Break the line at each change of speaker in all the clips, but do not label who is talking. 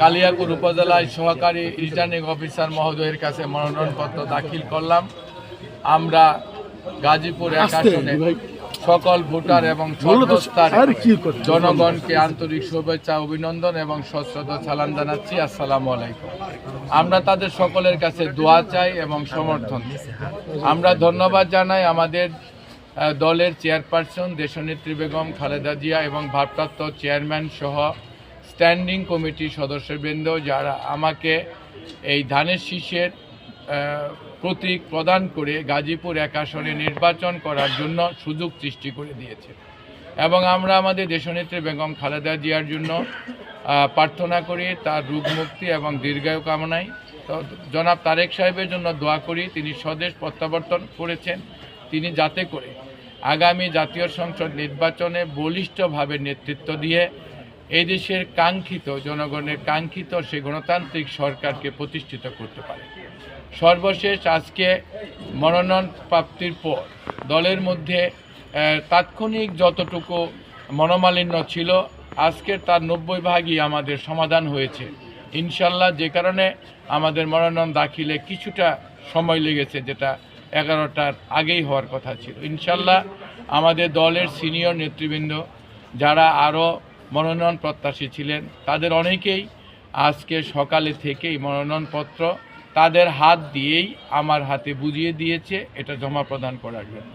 কালিয়াকৈর উপজেলায় সহকারী returning officer মহোদয়ের কাছে মনোনয়নপত্র দাখিল করলাম। আমরা গাজীপুর এক আসনে সকল ভোটার এবং সর্বস্তরের জনগণকে আন্তরিক শুভেচ্ছা, অভিনন্দন এবং সশ্রদ্ধ সালাম জানাচ্ছি। আসসালামু আলাইকুম। আমরা তাদের সকলের কাছে দোয়া চাই এবং সমর্থন। আমরা ধন্যবাদ জানাই আমাদের দলের চেয়ারপারসন দেশনেত্রী বেগম খালেদা জিয়া এবং ভারপ্রাপ্ত চেয়ারম্যান সহ স্ট্যান্ডিং কমিটির সদস্যবৃন্দ যারা আমাকে এই ধানের শীষের প্রতীক প্রদান করে গাজীপুর এক আসনে নির্বাচন করার জন্য সুযোগ সৃষ্টি করে দিয়েছে। এবং আমরা আমাদের দেশনেত্রী বেগম খালেদা জিয়ার জন্য প্রার্থনা করি তার রোগমুক্তি এবং দীর্ঘায়ু কামনায়। তো জনাব তারেক সাহেবের জন্য দোয়া করি, তিনি স্বদেশ প্রত্যাবর্তন করেছেন, তিনি যাতে করে আগামী জাতীয় সংসদ নির্বাচনে বলিষ্ঠভাবে নেতৃত্ব দিয়ে এই দেশের কাঙ্ক্ষিত জনগণের কাঙ্ক্ষিত সেই গণতান্ত্রিক সরকারকে প্রতিষ্ঠিত করতে পারে। সর্বশেষ আজকে মনোনয়ন প্রাপ্তির পর দলের মধ্যে তাৎক্ষণিক যতটুকু মনোমালিন্য ছিল আজকের তার 90 ভাগই আমাদের সমাধান হয়েছে ইনশাল্লাহ, যে কারণে আমাদের মনোনয়ন দাখিলে কিছুটা সময় লেগেছে, যেটা 11টার আগেই হওয়ার কথা ছিল। ইনশাল্লাহ আমাদের দলের সিনিয়র নেতৃবৃন্দ যারা আরও মনোনয়ন প্রত্যাশী ছিলেন তাদের অনেকেই আজকে সকালে থেকেই মনোনয়নপত্র তাদের হাত দিয়েই আমার হাতে বুঝিয়ে দিয়েছে এটা জমা প্রদান করার জন্য।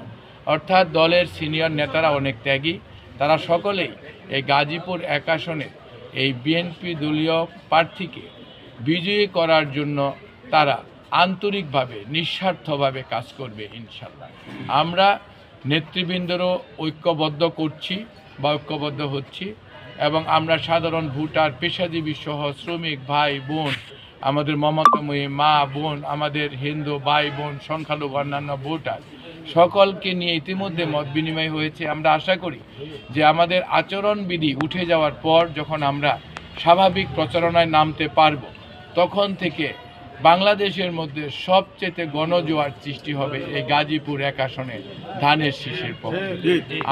অর্থাৎ দলের সিনিয়র নেতারা অনেক ত্যাগী, তারা সকলেই এই গাজীপুর এক আসনে এই বিএনপি দলীয় প্রার্থীকে বিজয়ী করার জন্য তারা আন্তরিকভাবে নিঃস্বার্থভাবে কাজ করবে ইনশাল্লাহ। আমরা নেতৃবৃন্দরও ঐক্যবদ্ধ করছি বা ঐক্যবদ্ধ হচ্ছি এবং আমরা সাধারণ ভোটার, পেশাজীবী সহ শ্রমিক ভাই বোন, আমাদের মমতাময়ী মা বোন, আমাদের হিন্দু ভাই বোন, সংখ্যালঘু অন্যান্য ভোটার সকলকে নিয়ে ইতিমধ্যে মত বিনিময় হয়েছে। আমরা আশা করি যে আমাদের আচরণবিধি উঠে যাওয়ার পর যখন আমরা স্বাভাবিক প্রচারণায় নামতে পারব তখন থেকে বাংলাদেশের মধ্যে সবচেয়ে গণজোয়ার সৃষ্টি হবে এই গাজীপুর এক আসনে ধানের শীষের পক্ষে।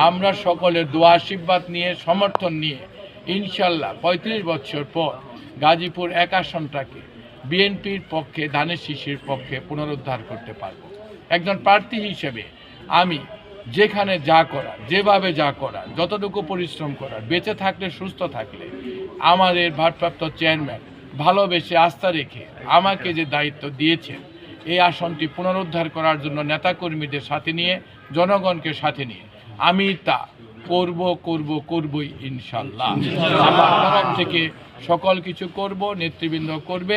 আমরা সকলের দোয়া আশীর্বাদ নিয়ে সমর্থন নিয়ে ইনশাল্লাহ 35 বছর পর গাজীপুর এক আসনটাকে বিএনপির পক্ষে ধানের শীষের পক্ষে পুনরুদ্ধার করতে পারব। একজন প্রার্থী হিসেবে আমি যেখানে যা করার, যেভাবে যা করার, যতটুকু পরিশ্রম করার, বেঁচে থাকলে সুস্থ থাকলে আমাদের ভারপ্রাপ্ত চেয়ারম্যান ভালোবেসে আস্থা রেখে আমাকে যে দায়িত্ব দিয়েছেন এই আসনটি পুনরুদ্ধার করার জন্য নেতাকর্মীদের সাথে নিয়ে জনগণকে সাথে নিয়ে আমি তা করবই ইনশাল্লাহ। আমার তরফ থেকে সকল কিছু করব, নেতৃবৃন্দ করবে